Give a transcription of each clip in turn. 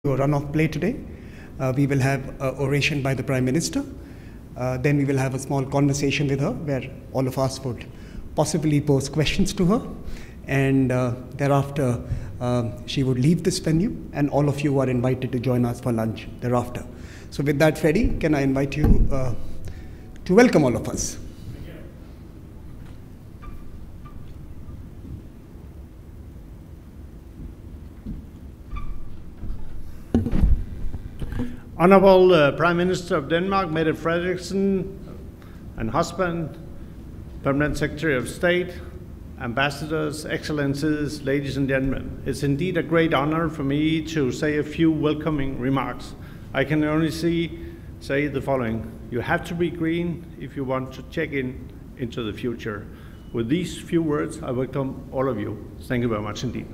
Runoff play today. We will have an oration by the Prime Minister. Then we will have a small conversation with her where all of us would possibly pose questions to her. And thereafter, she would leave this venue and all of you are invited to join us for lunch thereafter. So with that, Freddie, can I invite you to welcome all of us? Honorable Prime Minister of Denmark, Mette Frederiksen, and husband, Permanent Secretary of State, ambassadors, excellencies, ladies and gentlemen. It's indeed a great honor for me to say a few welcoming remarks. I can only say the following. You have to be green if you want to check into the future. With these few words, I welcome all of you. Thank you very much indeed.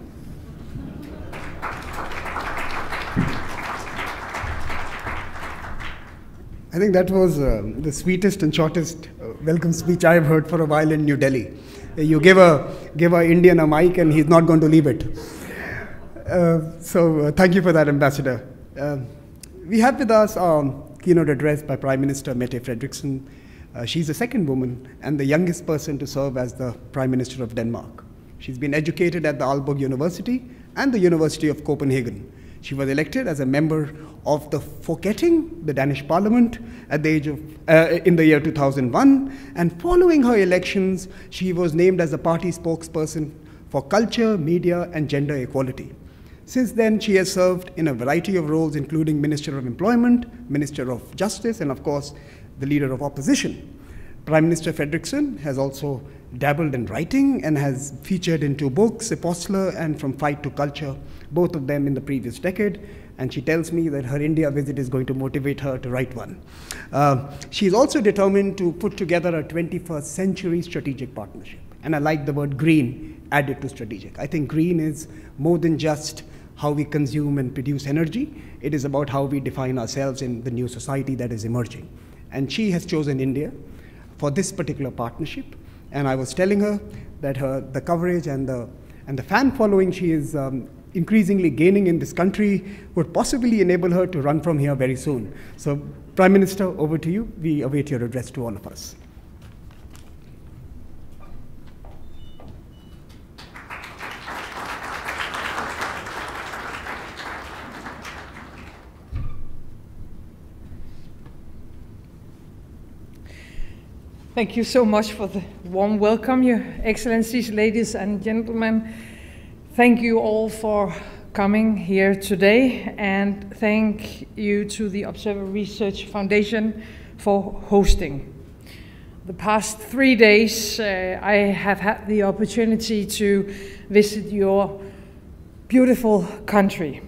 I think that was the sweetest and shortest welcome speech I've heard for a while in New Delhi. You give a Indian a mic and he's not going to leave it. So thank you for that, Ambassador. We have with us a keynote address by Prime Minister Mette Frederiksen. She's the second woman and the youngest person to serve as the Prime Minister of Denmark. She's been educated at the Aalborg University and the University of Copenhagen. She was elected as a member of the Folketing, the Danish Parliament, at the age of, in the year 2001. And following her elections, she was named as the party spokesperson for culture, media, and gender equality. Since then, she has served in a variety of roles, including Minister of Employment, Minister of Justice, and of course, the leader of opposition. Prime Minister Frederiksen has also dabbled in writing and has featured in 2 books, Apostlar and From Fight to Culture, both of them in the previous decade. And she tells me that her India visit is going to motivate her to write one. She is also determined to put together a 21st century strategic partnership. And I like the word green added to strategic. I think green is more than just how we consume and produce energy. It is about how we define ourselves in the new society that is emerging. And she has chosen India for this particular partnership. And I was telling her that the coverage and the fan following she is increasingly gaining in this country would possibly enable her to run from here very soon. So, Prime Minister, over to you. We await your address to all of us. Thank you so much for the warm welcome, Your Excellencies, ladies and gentlemen. Thank you all for coming here today, and thank you to the Observer Research Foundation for hosting. The past 3 days, I have had the opportunity to visit your beautiful country.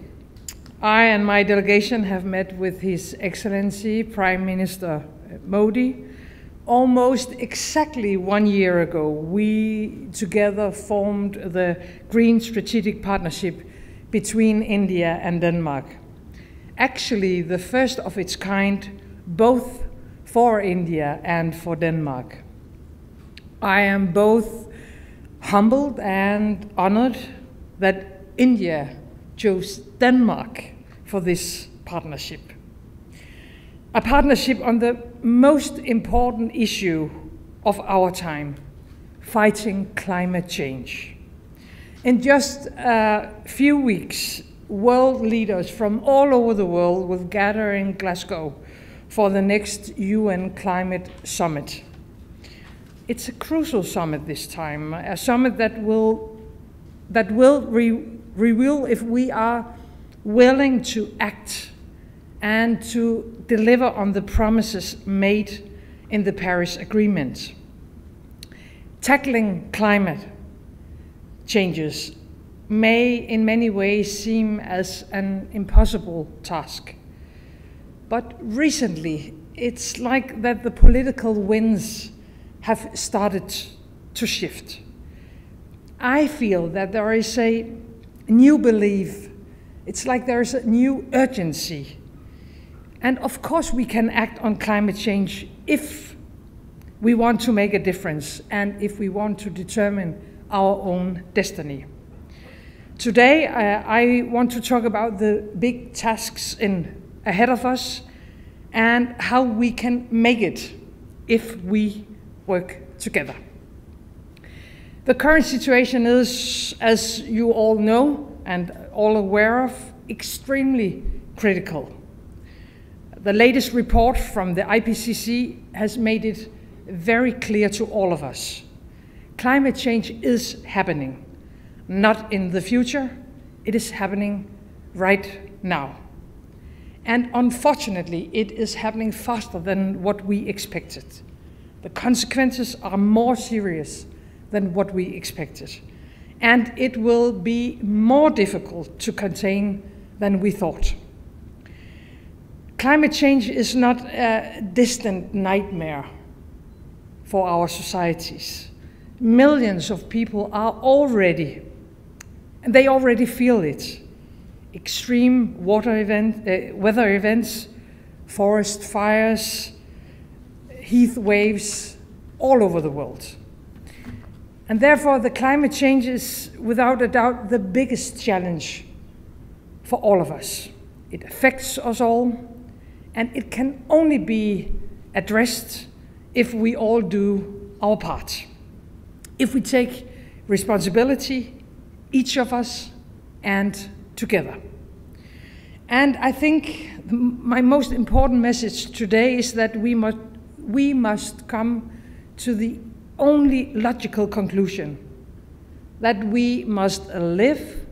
I and my delegation have met with His Excellency Prime Minister Modi. Almost exactly 1 year ago, we together formed the Green Strategic Partnership between India and Denmark. Actually, the first of its kind, both for India and for Denmark. I am both humbled and honored that India chose Denmark for this partnership. A partnership on the most important issue of our time, fighting climate change. In just a few weeks, world leaders from all over the world will gather in Glasgow for the next UN Climate Summit. It's a crucial summit this time, a summit that will reveal if we are willing to act and to deliver on the promises made in the Paris Agreement. Tackling climate changes may in many ways seem as an impossible task. But recently, it's like that the political winds have started to shift. I feel that there is a new belief. It's like there is a new urgency. And of course we can act on climate change if we want to make a difference and if we want to determine our own destiny. Today, I want to talk about the big tasks ahead of us and how we can make it if we work together. The current situation is, as you all know and all aware of, extremely critical. The latest report from the IPCC has made it very clear to all of us. Climate change is happening. Not in the future, it is happening right now. And unfortunately, it is happening faster than what we expected. The consequences are more serious than what we expected. And it will be more difficult to contain than we thought. Climate change is not a distant nightmare for our societies. Millions of people are already, and they already feel it. Extreme weather events, forest fires, heat waves all over the world. And therefore, the climate change is without a doubt the biggest challenge for all of us. It affects us all, and it can only be addressed if we all do our part. If we take responsibility, each of us, and together. And I think my most important message today is that we must come to the only logical conclusion, that we must live,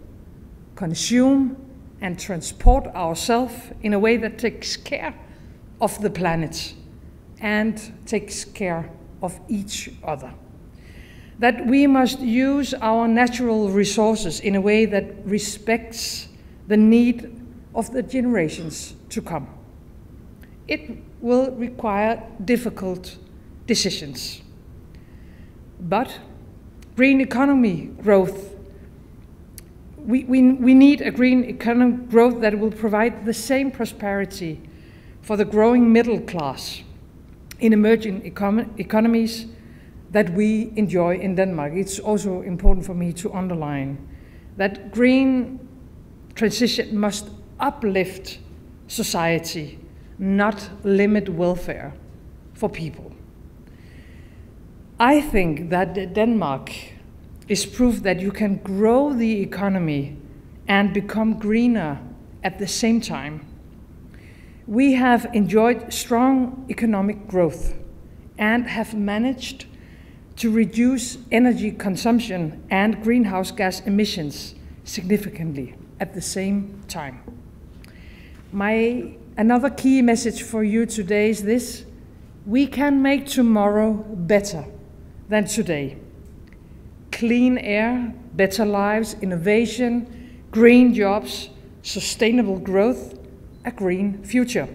consume, and transport ourselves in a way that takes care of the planet and takes care of each other. That we must use our natural resources in a way that respects the need of the generations to come. It will require difficult decisions. But green economy growth, we need a green economic growth that will provide the same prosperity for the growing middle class in emerging economies that we enjoy in Denmark. It's also important for me to underline that green transition must uplift society, not limit welfare for people. I think that Denmark is proof that you can grow the economy and become greener at the same time. We have enjoyed strong economic growth and have managed to reduce energy consumption and greenhouse gas emissions significantly at the same time. Another key message for you today is this: we can make tomorrow better than today. Clean air, better lives, innovation, green jobs, sustainable growth, a green future.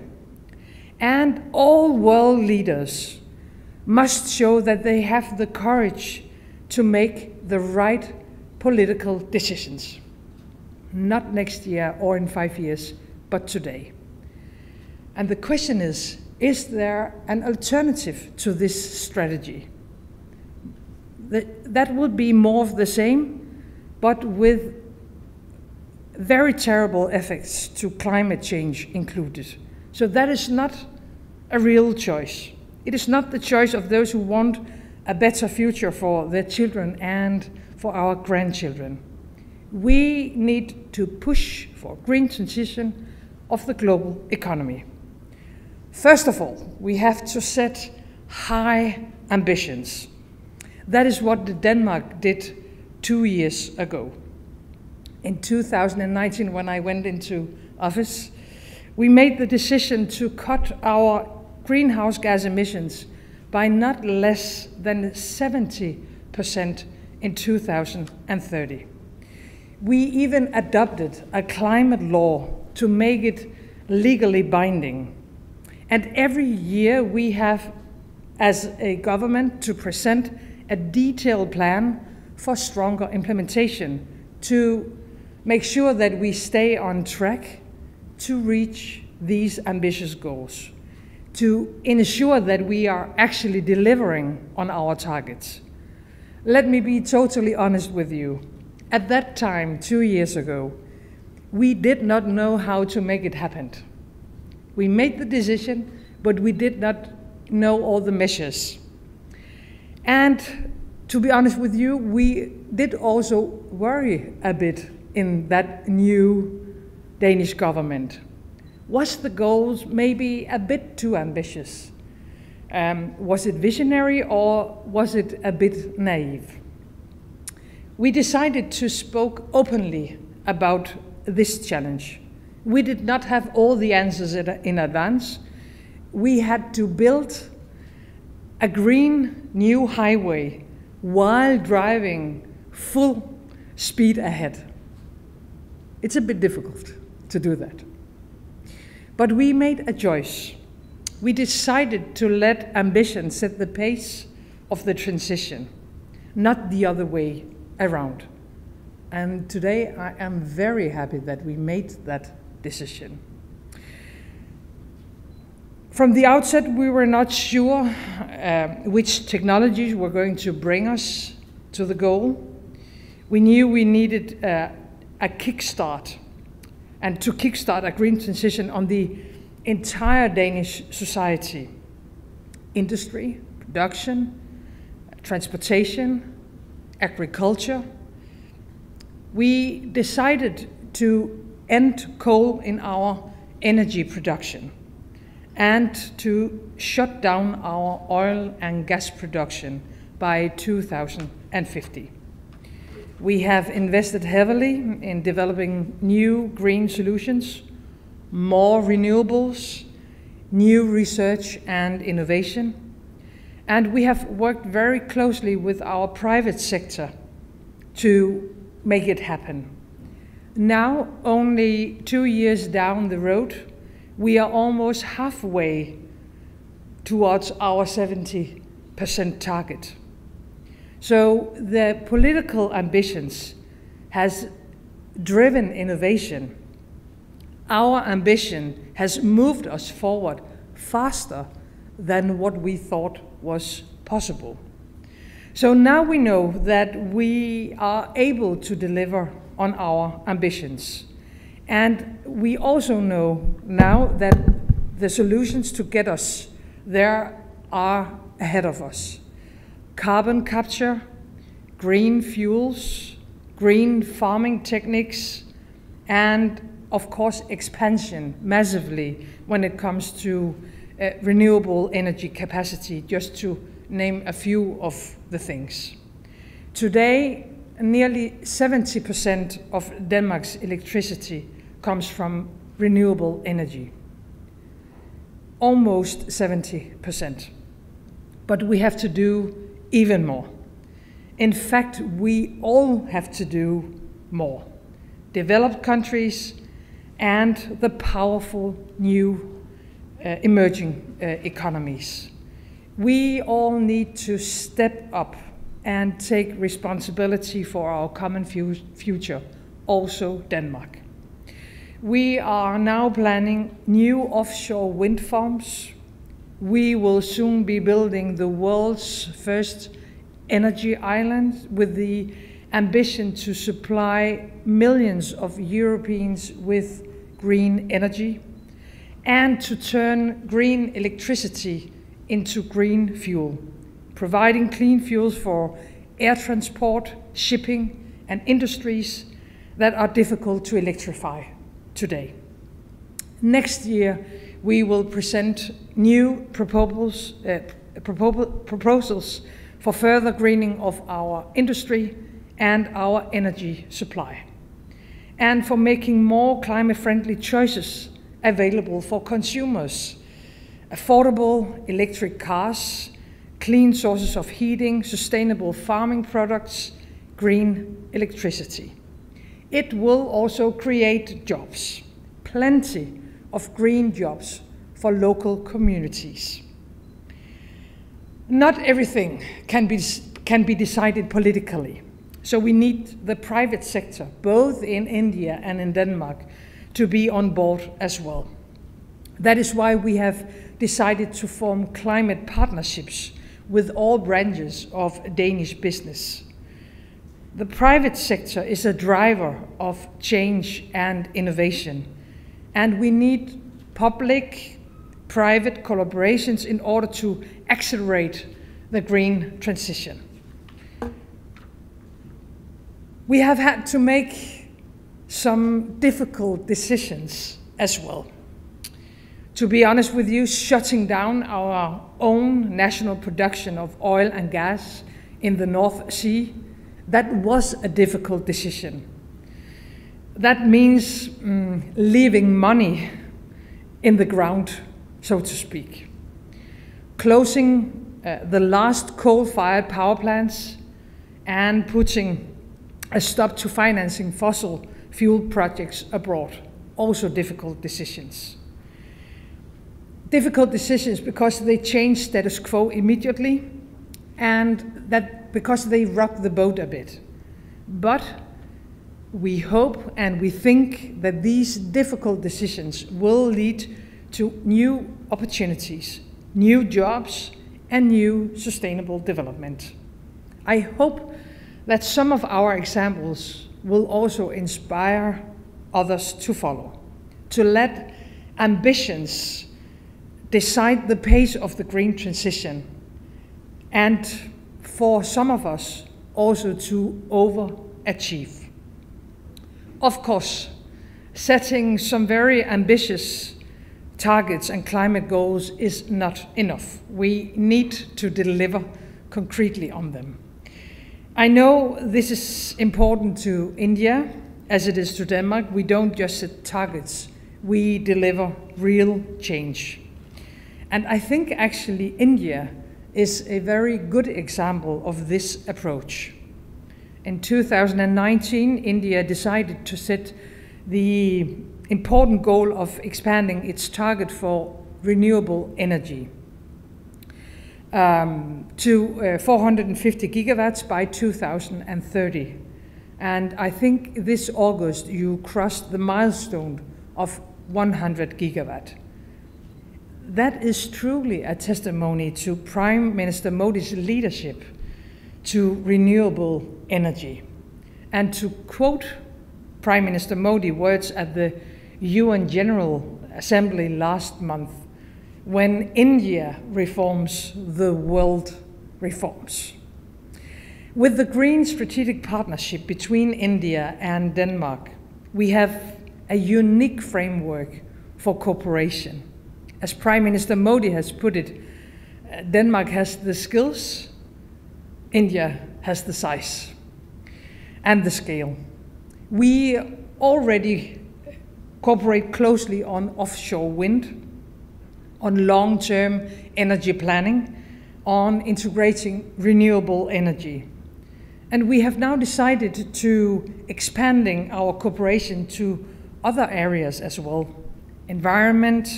And all world leaders must show that they have the courage to make the right political decisions. Not next year or in 5 years, but today. And the question is there an alternative to this strategy? That would be more of the same, but with very terrible effects to climate change included. So that is not a real choice. It is not the choice of those who want a better future for their children and for our grandchildren. We need to push for green transition of the global economy. First of all, we have to set high ambitions. That is what Denmark did 2 years ago. In 2019, when I went into office, we made the decision to cut our greenhouse gas emissions by not less than 70% in 2030. We even adopted a climate law to make it legally binding. And every year we have, as a government, to present a detailed plan for stronger implementation to make sure that we stay on track to reach these ambitious goals, to ensure that we are actually delivering on our targets. Let me be totally honest with you. At that time, 2 years ago, we did not know how to make it happen. We made the decision, but we did not know all the measures. And to be honest with you, we did also worry a bit in that new Danish government. Was the goals maybe a bit too ambitious? Was it visionary or was it a bit naive? We decided to speak openly about this challenge. We did not have all the answers in advance. We had to build a green new highway while driving full speed ahead. It's a bit difficult to do that. But we made a choice. We decided to let ambition set the pace of the transition, not the other way around. And today I am very happy that we made that decision. From the outset, we were not sure which technologies were going to bring us to the goal. We knew we needed a kickstart, and to kickstart a green transition on the entire Danish society. Industry, production, transportation, agriculture. We decided to end coal in our energy production and to shut down our oil and gas production by 2050. We have invested heavily in developing new green solutions, more renewables, new research and innovation, and we have worked very closely with our private sector to make it happen. Now, only 2 years down the road, we are almost halfway towards our 70% target. So the political ambitions has driven innovation. Our ambition has moved us forward faster than what we thought was possible. So now we know that we are able to deliver on our ambitions. And we also know now that the solutions to get us there are ahead of us. Carbon capture, green fuels, green farming techniques, and of course expansion massively when it comes to renewable energy capacity, just to name a few of the things. Today, nearly 70% of Denmark's electricity comes from renewable energy. Almost 70%. But we have to do even more. In fact, we all have to do more. Developed countries and the powerful new emerging economies. We all need to step up and take responsibility for our common future, also Denmark. We are now planning new offshore wind farms. We will soon be building the world's first energy island with the ambition to supply millions of Europeans with green energy and to turn green electricity into green fuel, providing clean fuels for air transport, shipping, and industries that are difficult to electrify today. Next year, we will present new proposals for further greening of our industry and our energy supply, and for making more climate-friendly choices available for consumers. Affordable electric cars, clean sources of heating, sustainable farming products, green electricity. It will also create jobs, plenty of green jobs for local communities. Not everything can be decided politically, so we need the private sector, both in India and in Denmark, to be on board as well. That is why we have decided to form climate partnerships with all branches of Danish business. The private sector is a driver of change and innovation, and we need public-private collaborations in order to accelerate the green transition. We have had to make some difficult decisions as well. To be honest with you, shutting down our own national production of oil and gas in the North Sea, that was a difficult decision. That means leaving money in the ground, so to speak. Closing the last coal-fired power plants and putting a stop to financing fossil fuel projects abroad. Also difficult decisions. Difficult decisions because they change status quo immediately, and that because they rock the boat a bit. But we hope and we think that these difficult decisions will lead to new opportunities, new jobs, and new sustainable development. I hope that some of our examples will also inspire others to follow, to let ambitions decide the pace of the green transition, and for some of us also to overachieve. Of course, setting some very ambitious targets and climate goals is not enough. We need to deliver concretely on them. I know this is important to India, as it is to Denmark. We don't just set targets, we deliver real change. And I think actually India is a very good example of this approach. In 2019, India decided to set the important goal of expanding its target for renewable energy to 450 gigawatts by 2030. And I think this August you crossed the milestone of 100 gigawatt. That is truly a testimony to Prime Minister Modi's leadership to renewable energy. And to quote Prime Minister Modi words at the UN General Assembly last month, when India reforms, the world reforms. With the Green Strategic Partnership between India and Denmark, we have a unique framework for cooperation. As Prime Minister Modi has put it, Denmark has the skills, India has the size and the scale. We already cooperate closely on offshore wind, on long-term energy planning, on integrating renewable energy. And we have now decided to expanding our cooperation to other areas as well: environment,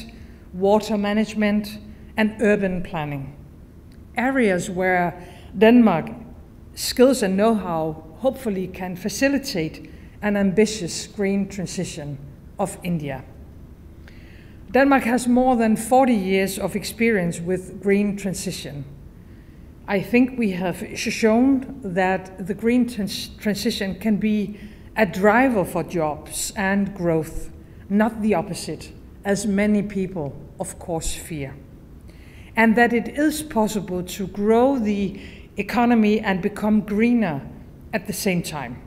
water management, and urban planning. Areas where Denmark skills and know-how hopefully can facilitate an ambitious green transition of India. Denmark has more than 40 years of experience with green transition. I think we have shown that the green transition can be a driver for jobs and growth, not the opposite, as many people, of course, fear. And that it is possible to grow the economy and become greener at the same time.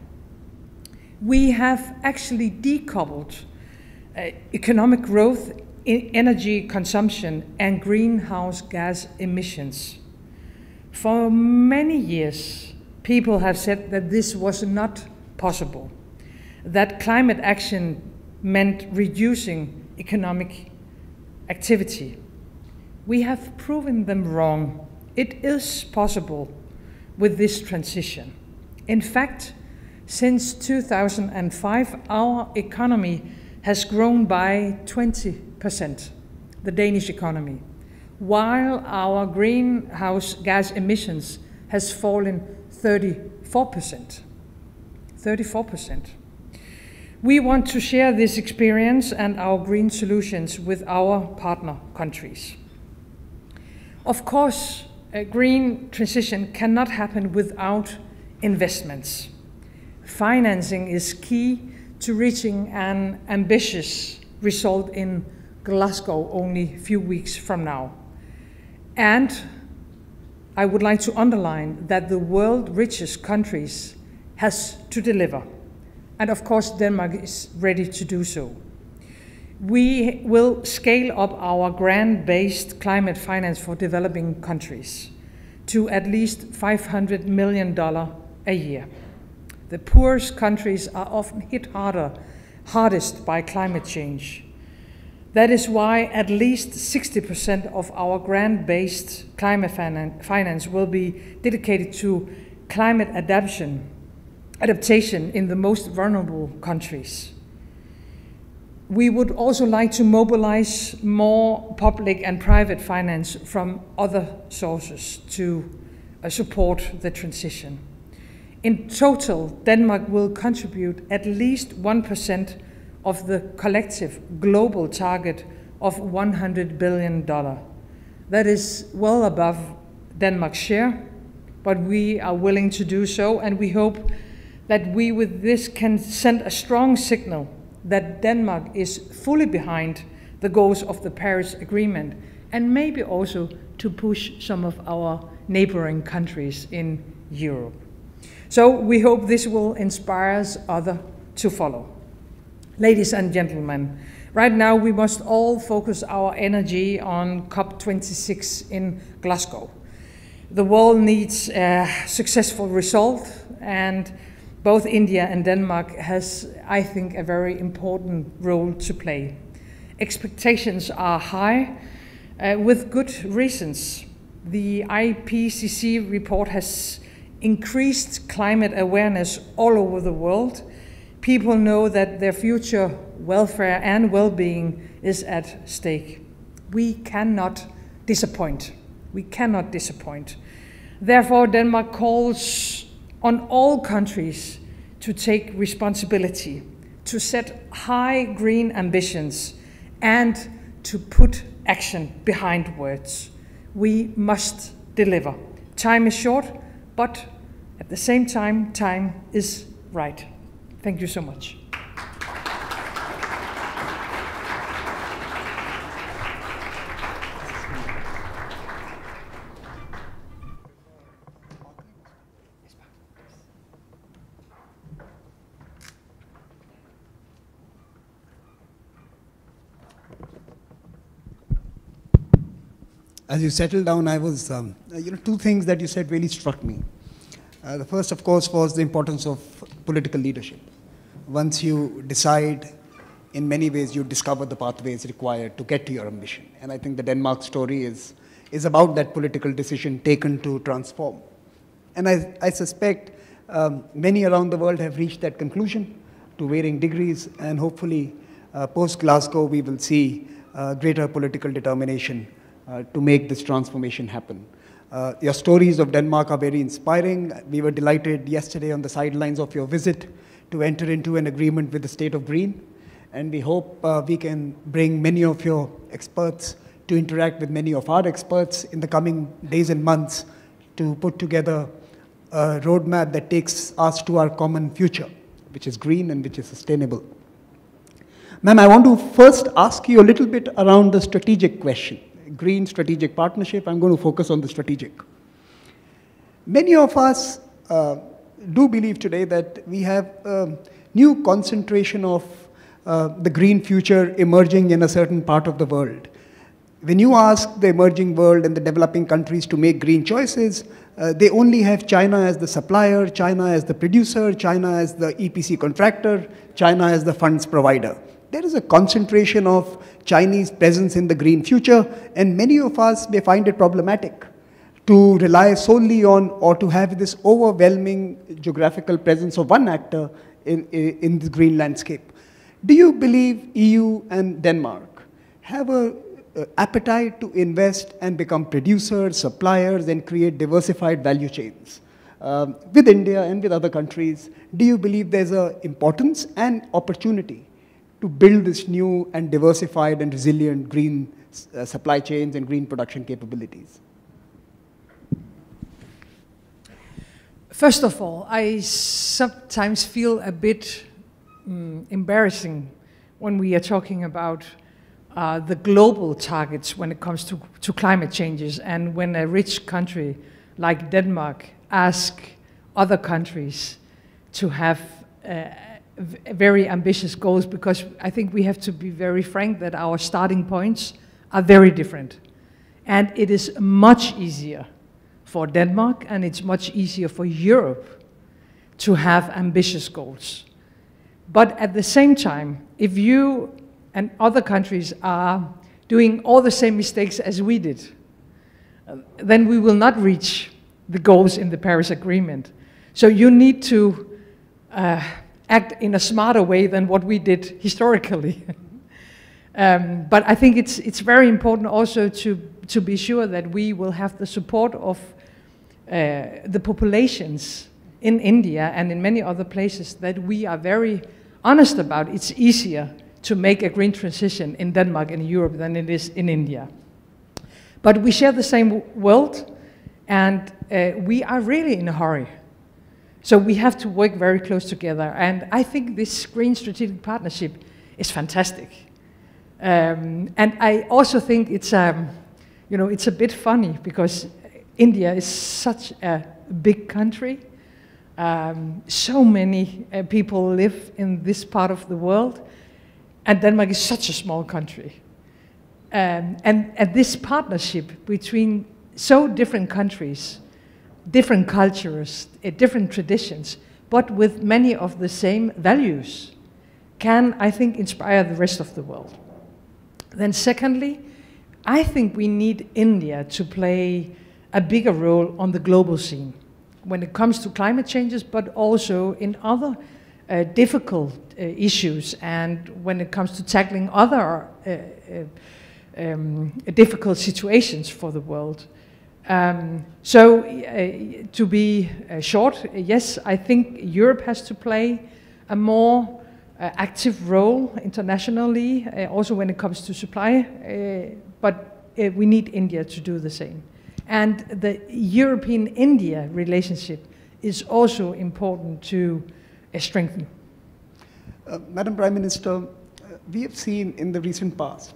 We have actually decoupled economic growth, energy consumption, and greenhouse gas emissions. For many years, people have said that this was not possible, that climate action meant reducing economic activity. We have proven them wrong. It is possible with this transition. In fact, since 2005, our economy has grown by 20%, the Danish economy, while our greenhouse gas emissions has fallen 34%. 34%. We want to share this experience and our green solutions with our partner countries. Of course, a green transition cannot happen without investments. financing is key to reaching an ambitious result in Glasgow only a few weeks from now. And I would like to underline that the world's richest countries has to deliver. And of course, Denmark is ready to do so. We will scale up our grant-based climate finance for developing countries to at least $500 million a year. The poorest countries are often hit hardest by climate change. That is why at least 60% of our grant-based climate finance will be dedicated to climate adaptation in the most vulnerable countries. We would also like to mobilize more public and private finance from other sources to support the transition. In total, Denmark will contribute at least 1% of the collective global target of $100 billion. That is well above Denmark's share, but we are willing to do so, and we hope that we with this can send a strong signal that Denmark is fully behind the goals of the Paris Agreement, and maybe also to push some of our neighboring countries in Europe. So we hope this will inspire others to follow. Ladies and gentlemen, right now we must all focus our energy on COP26 in Glasgow. The world needs a successful result, and both India and Denmark has, I think, a very important role to play. Expectations are high, with good reasons. The IPCC report has increased climate awareness all over the world. People know that their future welfare and well-being is at stake. We cannot disappoint. We cannot disappoint. Therefore, Denmark calls on all countries to take responsibility, to set high green ambitions, and to put action behind words. We must deliver. Time is short, but at the same time, time is right. Thank you so much. As you settled down, I was, two things that you said really struck me. The first, of course, was the importance of political leadership. Once you decide, in many ways, you discover the pathways required to get to your ambition. And I think the Denmark story is about that political decision taken to transform. And I suspect many around the world have reached that conclusion to varying degrees, and hopefully, post-Glasgow, we will see greater political determination to make this transformation happen. Your stories of Denmark are very inspiring. We were delighted yesterday on the sidelines of your visit to enter into an agreement with the state of Green. And we hope we can bring many of your experts to interact with many of our experts in the coming days and months to put together a roadmap that takes us to our common future, which is green and which is sustainable. Ma'am, I want to first ask you a little bit around the strategic question. Green strategic partnership, I'm going to focus on the strategic. Many of us do believe today that we have a new concentration of the green future emerging in a certain part of the world. When you ask the emerging world and the developing countries to make green choices, they only have China as the supplier, China as the producer, China as the EPC contractor, China as the funds provider. There is a concentration of Chinese presence in the green future, and many of us may find it problematic to rely solely on or to have this overwhelming geographical presence of one actor in the green landscape. Do you believe EU and Denmark have an appetite to invest and become producers, suppliers, and create diversified value chains? With India and with other countries, do you believe there's an importance and opportunity to build this new and diversified and resilient green supply chains and green production capabilities? First of all, I sometimes feel a bit embarrassing when we are talking about the global targets when it comes to climate changes, and when a rich country like Denmark asks other countries to have very ambitious goals, because I think we have to be very frank that our starting points are very different. And it is much easier for Denmark, and it's much easier for Europe to have ambitious goals. But at the same time, if you and other countries are doing all the same mistakes as we did, then we will not reach the goals in the Paris Agreement. So you need to act in a smarter way than what we did historically. But I think it's very important also to be sure that we will have the support of the populations in India and in many other places, that we are very honest about. It's easier to make a green transition in Denmark and Europe than it is in India. But we share the same world, and we are really in a hurry. So we have to work very close together. And I think this Green Strategic Partnership is fantastic. And I also think it's a bit funny, because India is such a big country. So many people live in this part of the world, and Denmark is such a small country. And this partnership between so different countries, different cultures, different traditions, but with many of the same values, can, I think, inspire the rest of the world. Then secondly, I think we need India to play a bigger role on the global scene when it comes to climate changes, but also in other difficult issues, and when it comes to tackling other difficult situations for the world. To be short, yes, I think Europe has to play a more active role internationally, also when it comes to supply, but we need India to do the same. And the European-India relationship is also important to strengthen. Madam Prime Minister, we have seen in the recent past,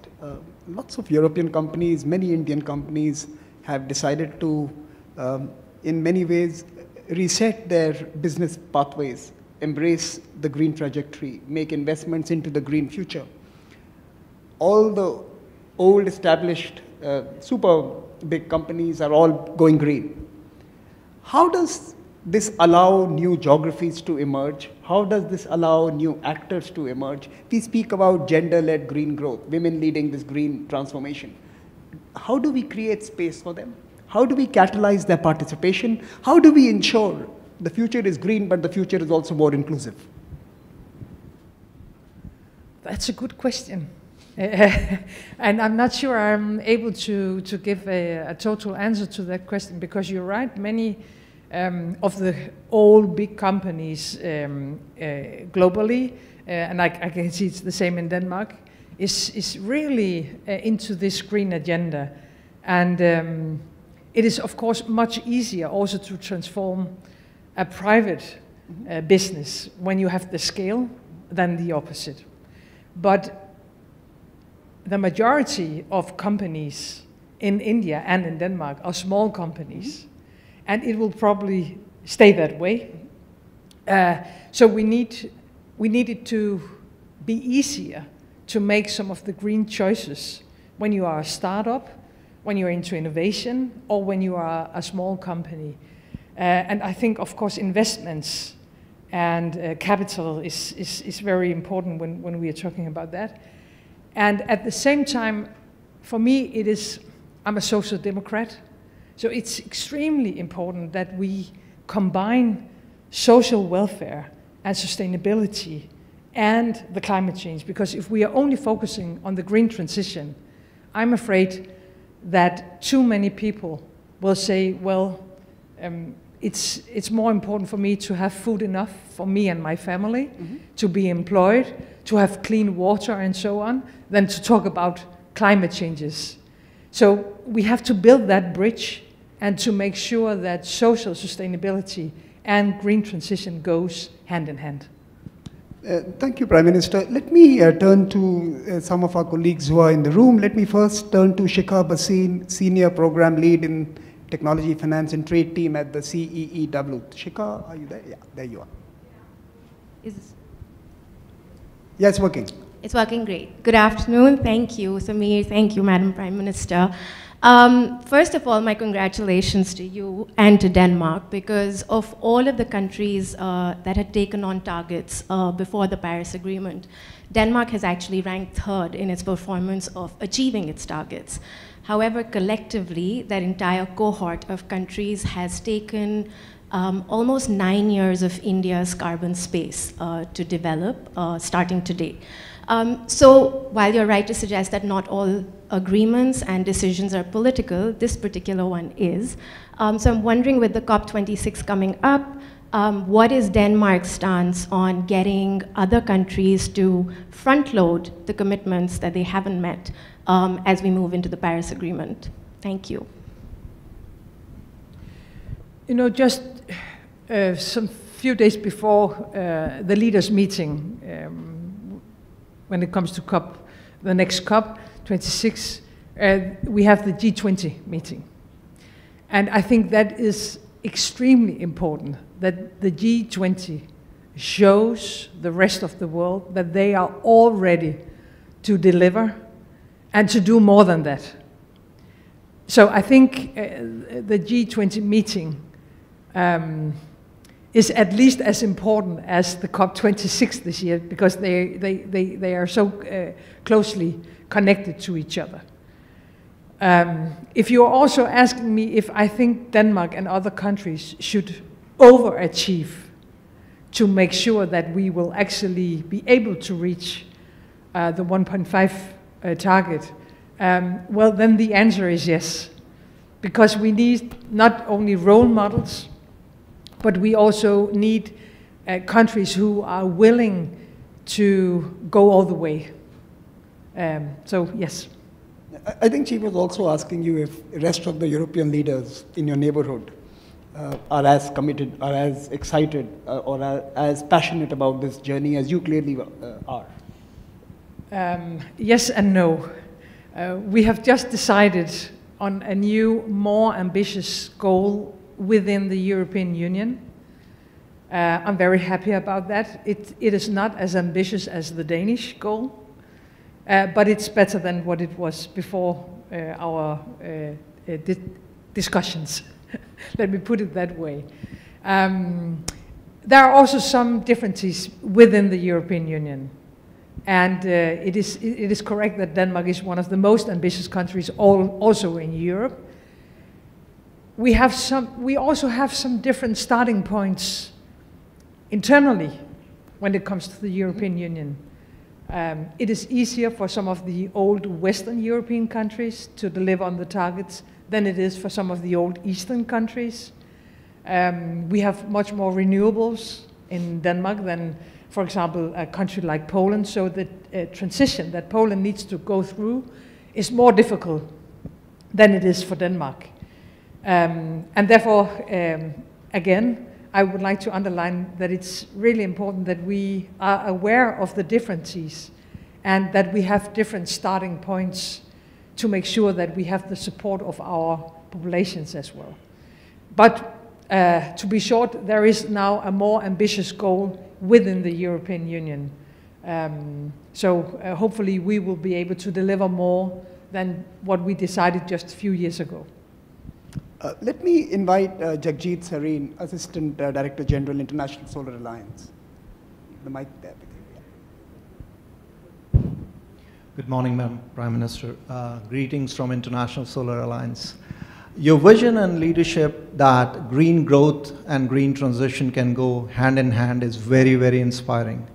lots of European companies, many Indian companies have decided to, in many ways, reset their business pathways, embrace the green trajectory, make investments into the green future. All the old established super big companies are all going green. How does this allow new geographies to emerge? How does this allow new actors to emerge? We speak about gender-led green growth, women leading this green transformation. How do we create space for them? How do we catalyze their participation? How do we ensure the future is green, but the future is also more inclusive? That's a good question. And I'm not sure I'm able to give a total answer to that question, because you're right, many of the old big companies globally, and I can see it's the same in Denmark, is really into this green agenda. And it is, of course, much easier also to transform a private business when you have the scale than the opposite. But the majority of companies in India and in Denmark are small companies, and it will probably stay that way. So we need it to be easier to make some of the green choices when you are a startup, when you're into innovation, or when you are a small company. And I think, of course, investments and capital is very important when we are talking about that. And at the same time, for me, I'm a social democrat, so it's extremely important that we combine social welfare and sustainability and the climate change, because if we are only focusing on the green transition, I'm afraid that too many people will say, well, it's more important for me to have food enough for me and my family, to be employed, to have clean water and so on, than to talk about climate changes. So we have to build that bridge and to make sure that social sustainability and green transition goes hand in hand. Thank you, Prime Minister. Let me turn to some of our colleagues who are in the room. Let me first turn to Shikha Basin, Senior Program Lead in Technology, Finance and Trade Team at the CEEW. Shikha, are you there? Yeah, there you are. Yeah, it's working. It's working great. Good afternoon. Thank you, Samir. Thank you, Madam Prime Minister. First of all, my congratulations to you and to Denmark, because of all of the countries that had taken on targets before the Paris Agreement, Denmark has actually ranked third in its performance of achieving its targets. However, collectively, that entire cohort of countries has taken almost 9 years of India's carbon space to develop, starting today. So while you're right to suggest that not all agreements and decisions are political, this particular one is. So I'm wondering, with the COP26 coming up, what is Denmark's stance on getting other countries to front-load the commitments that they haven't met as we move into the Paris Agreement? Thank you. You know, just some few days before the leaders' meeting, when it comes to COP, the next COP26, we have the G20 meeting. And I think that is extremely important, that the G20 shows the rest of the world that they are all ready to deliver and to do more than that. So I think the G20 meeting is at least as important as the COP26 this year, because they are so closely connected to each other. If you're also asking me if I think Denmark and other countries should overachieve to make sure that we will actually be able to reach the 1.5 target, well, then the answer is yes. Because we need not only role models, but we also need countries who are willing to go all the way. So, yes. I think she was also asking you if the rest of the European leaders in your neighborhood are as committed, are as excited, or are as passionate about this journey as you clearly are. Yes and no. We have just decided on a new, more ambitious goal within the European Union. I'm very happy about that. It is not as ambitious as the Danish goal, but it's better than what it was before our discussions. Let me put it that way. There are also some differences within the European Union. And it is correct that Denmark is one of the most ambitious countries also in Europe. We also have some different starting points internally when it comes to the European Union. It is easier for some of the old Western European countries to deliver on the targets than it is for some of the old Eastern countries. We have much more renewables in Denmark than, for example, a country like Poland, so the transition that Poland needs to go through is more difficult than it is for Denmark. And therefore, again, I would like to underline that it's really important that we are aware of the differences and that we have different starting points to make sure that we have the support of our populations as well. But to be short, there is now a more ambitious goal within the European Union. So hopefully we will be able to deliver more than what we decided just a few years ago. Let me invite Jagjit Sareen, Assistant Director General, International Solar Alliance. The mic there. Good morning, Madam Prime Minister. Greetings from International Solar Alliance. Your vision and leadership that green growth and green transition can go hand in hand is very, very inspiring.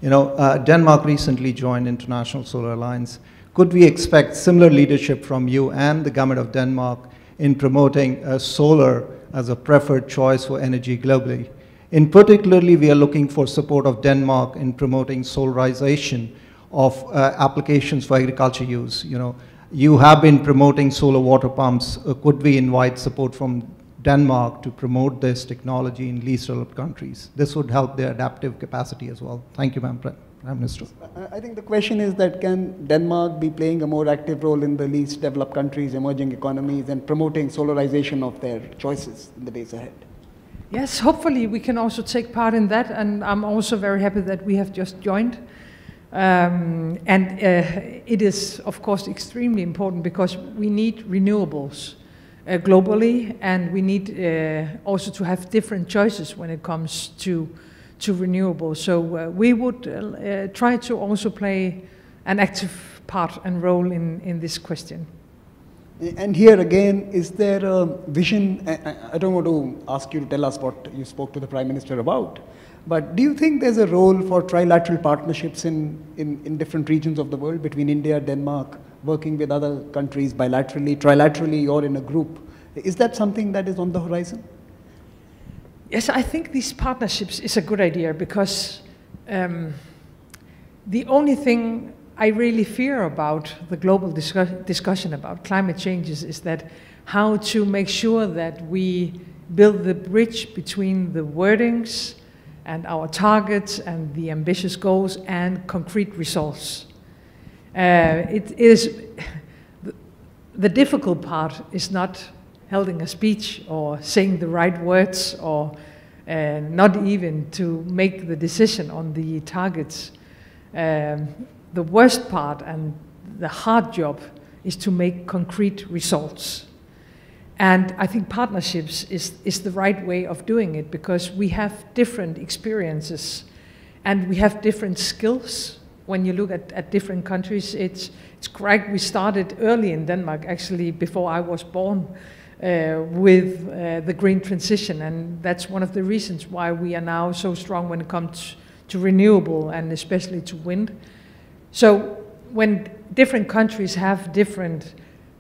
You know, Denmark recently joined International Solar Alliance. Could we expect similar leadership from you and the government of Denmark in promoting solar as a preferred choice for energy globally? In particularly, we are looking for support of Denmark in promoting solarization of applications for agriculture use. You know, you have been promoting solar water pumps. Could we invite support from Denmark to promote this technology in least developed countries? This would help their adaptive capacity as well. Thank you, Prime Minister. I think the question is that can Denmark be playing a more active role in the least developed countries, emerging economies, and promoting solarization of their choices in the days ahead? Yes, hopefully we can also take part in that, and I'm also very happy that we have just joined. It is, of course, extremely important because we need renewables globally, and we need also to have different choices when it comes to renewables. So we would try to also play an active part and role in this question. And here again, is there a vision? I don't want to ask you to tell us what you spoke to the Prime Minister about, but do you think there's a role for trilateral partnerships in different regions of the world between India, Denmark, working with other countries bilaterally, trilaterally, or in a group? Is that something that is on the horizon? Yes, I think these partnerships is a good idea because the only thing I really fear about the global discussion about climate changes is that how to make sure that we build the bridge between the wordings and our targets and the ambitious goals and concrete results. It is the difficult part is not holding a speech or saying the right words or not even to make the decision on the targets. The worst part and the hard job is to make concrete results. And I think partnerships is the right way of doing it because we have different experiences and we have different skills. When you look at different countries, it's correct. We started early in Denmark, actually before I was born, with the green transition, and that's one of the reasons why we are now so strong when it comes to renewable and especially to wind. So when different countries have different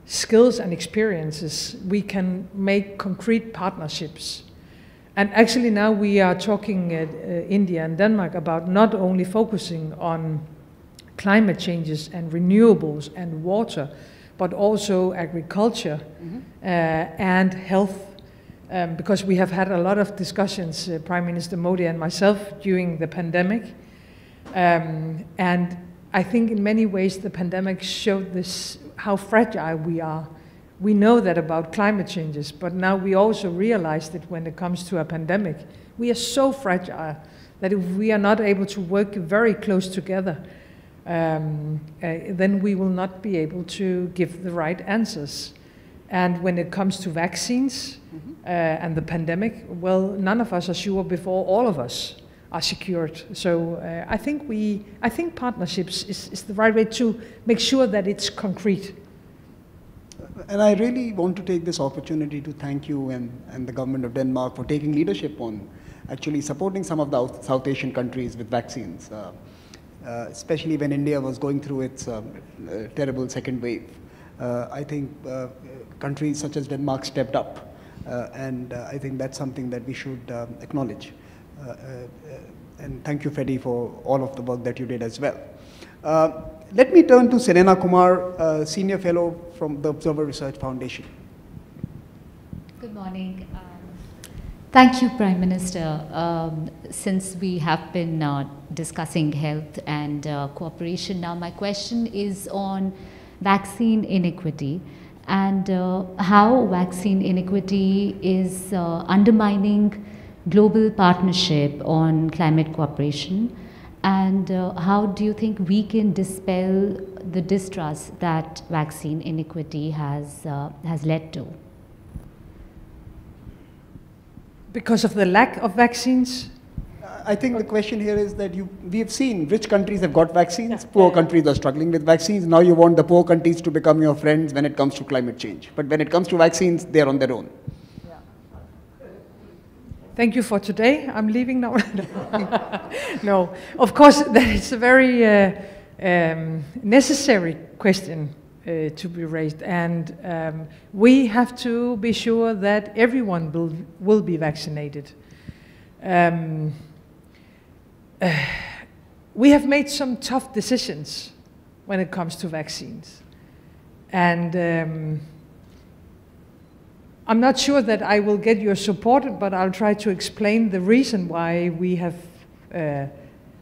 skills and experiences, we can make concrete partnerships. And actually now we are talking at India and Denmark about not only focusing on climate changes and renewables and water, but also agriculture and health. Because we have had a lot of discussions, Prime Minister Modi and myself, during the pandemic. And I think in many ways the pandemic showed this, how fragile we are. We know that about climate changes, but now we also realize that when it comes to a pandemic, we are so fragile that if we are not able to work very close together, then we will not be able to give the right answers. And when it comes to vaccines and the pandemic, well, none of us are sure before all of us are secured. So I think partnerships is the right way to make sure that it's concrete. And I really want to take this opportunity to thank you and the government of Denmark for taking leadership on actually supporting some of the South Asian countries with vaccines, especially when India was going through its terrible second wave. I think countries such as Denmark stepped up, and I think that's something that we should acknowledge. And thank you, Freddy, for all of the work that you did as well. Let me turn to Serena Kumar, Senior Fellow from the Observer Research Foundation. Good morning. Thank you, Prime Minister. Since we have been discussing health and cooperation now, my question is on vaccine inequity and how vaccine inequity is undermining global partnership on climate cooperation, and how do you think we can dispel the distrust that vaccine inequity has led to? Because of the lack of vaccines? I think the question here is that we have seen rich countries have got vaccines, poor countries are struggling with vaccines. Now you want the poor countries to become your friends when it comes to climate change. But when it comes to vaccines, they're on their own. Thank you for today. I'm leaving now. No, of course, that is a very necessary question to be raised. And we have to be sure that everyone will be vaccinated. We have made some tough decisions when it comes to vaccines. And I'm not sure that I will get your support, but I'll try to explain the reason why we have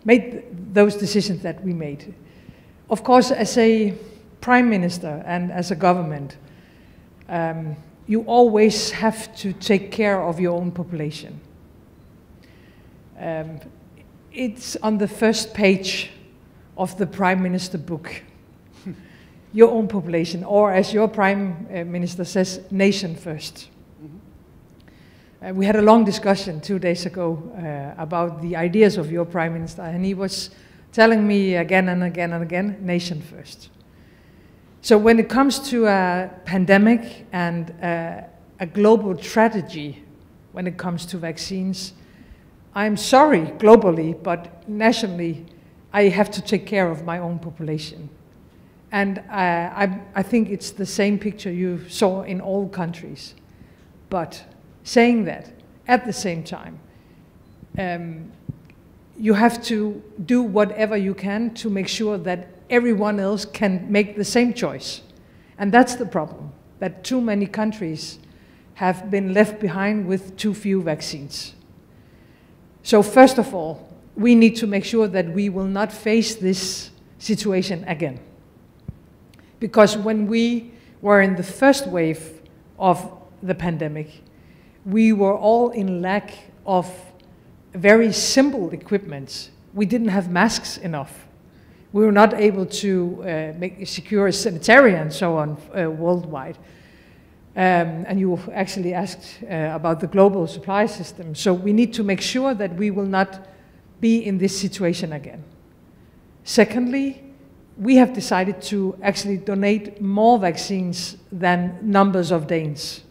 made those decisions that we made. Of course, as a prime minister and as a government, you always have to take care of your own population. It's on the first page of the Prime Minister book. Your own population, or as your Prime Minister says, nation first. We had a long discussion 2 days ago about the ideas of your Prime Minister, and he was telling me again and again and again, nation first. So when it comes to a pandemic and a global strategy when it comes to vaccines, I'm sorry globally, but nationally, I have to take care of my own population. And I think it's the same picture you saw in all countries. But saying that, at the same time, you have to do whatever you can to make sure that everyone else can make the same choice. And that's the problem, that too many countries have been left behind with too few vaccines. So first of all, we need to make sure that we will not face this situation again. Because when we were in the first wave of the pandemic, we were all in lack of very simple equipment. We didn't have masks enough. We were not able to secure sanitary and so on worldwide. And you actually asked about the global supply system. So we need to make sure that we will not be in this situation again. Secondly, we have decided to actually donate more vaccines than numbers of Danes.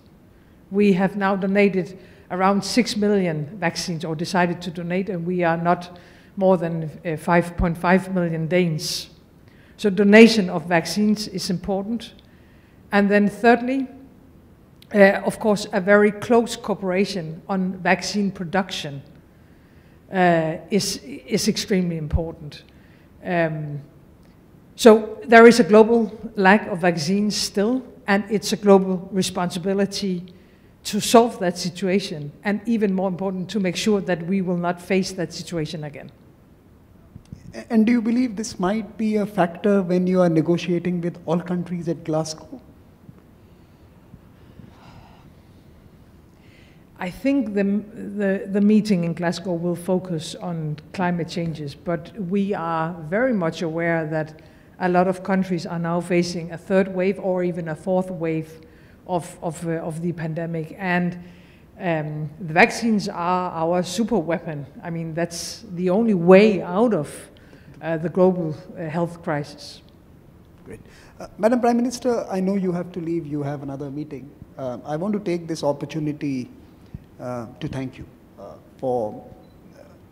We have now donated around 6 million vaccines, or decided to donate, and we are not more than 5.5 million Danes. So donation of vaccines is important. And then thirdly, of course, a very close cooperation on vaccine production is extremely important. So there is a global lack of vaccines still, and it's a global responsibility to solve that situation, and even more important, to make sure that we will not face that situation again. And do you believe this might be a factor when you are negotiating with all countries at Glasgow? I think the meeting in Glasgow will focus on climate changes, but we are very much aware that a lot of countries are now facing a third wave or even a fourth wave of the pandemic. And the vaccines are our super weapon. I mean, that's the only way out of the global health crisis. Great. Madam Prime Minister, I know you have to leave, you have another meeting. I want to take this opportunity to thank you for,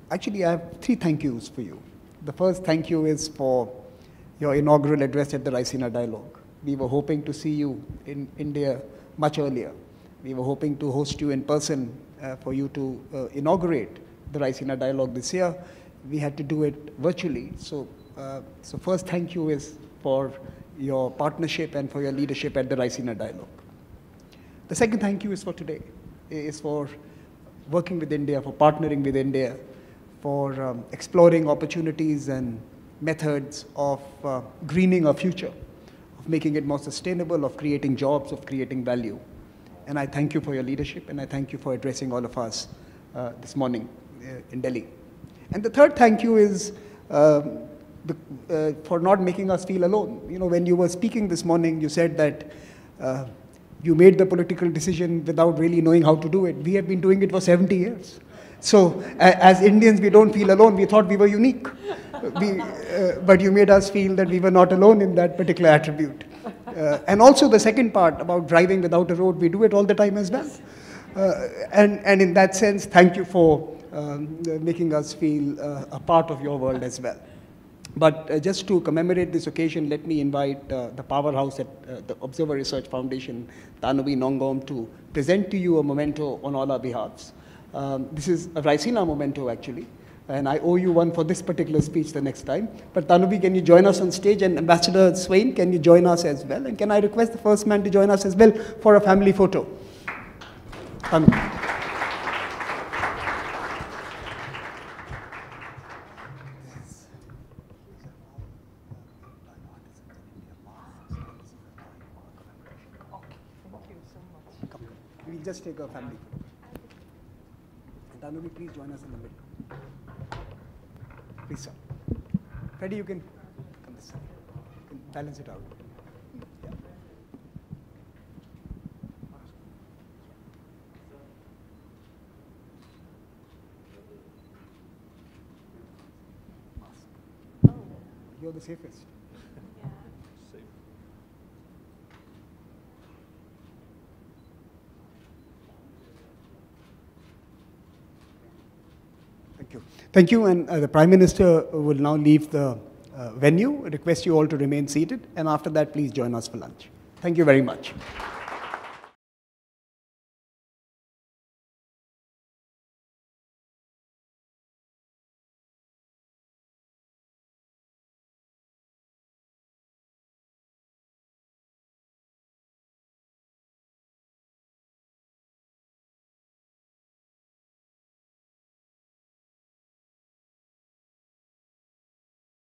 actually I have 3 thank yous for you. The first thank you is for your inaugural address at the Raisina Dialogue. We were hoping to see you in India much earlier. We were hoping to host you in person for you to inaugurate the Raisina Dialogue this year. We had to do it virtually. So first thank you is for your partnership and for your leadership at the Raisina Dialogue. The second thank you is for today, is for working with India, for partnering with India, for exploring opportunities and methods of greening our future, of making it more sustainable, of creating jobs, of creating value. And I thank you for your leadership, and I thank you for addressing all of us this morning in Delhi. And the third thank you is for not making us feel alone. You know, when you were speaking this morning, you said that you made the political decision without really knowing how to do it. We have been doing it for 70 years. So as Indians, we don't feel alone. We thought we were unique. But you made us feel that we were not alone in that particular attribute. And also the second part about driving without a road, we do it all the time as well. And in that sense, thank you for making us feel a part of your world as well. But just to commemorate this occasion, let me invite the powerhouse at the Observer Research Foundation, Tanubi Nongom, to present to you a memento on all our behalves. This is a Raisina memento, actually, and I owe you one for this particular speech the next time. But Tanubi, can you join us on stage? And Ambassador Swain, can you join us as well? And can I request the first man to join us as well for a family photo? We'll just take a family photo. And Tanuri, please join us in the middle. Please, sir. Freddie, you can come this side. You can balance it out. Yeah. You're the safest. Thank you. Thank you, and the Prime Minister will now leave the venue. I request you all to remain seated, and after that, please join us for lunch. Thank you very much.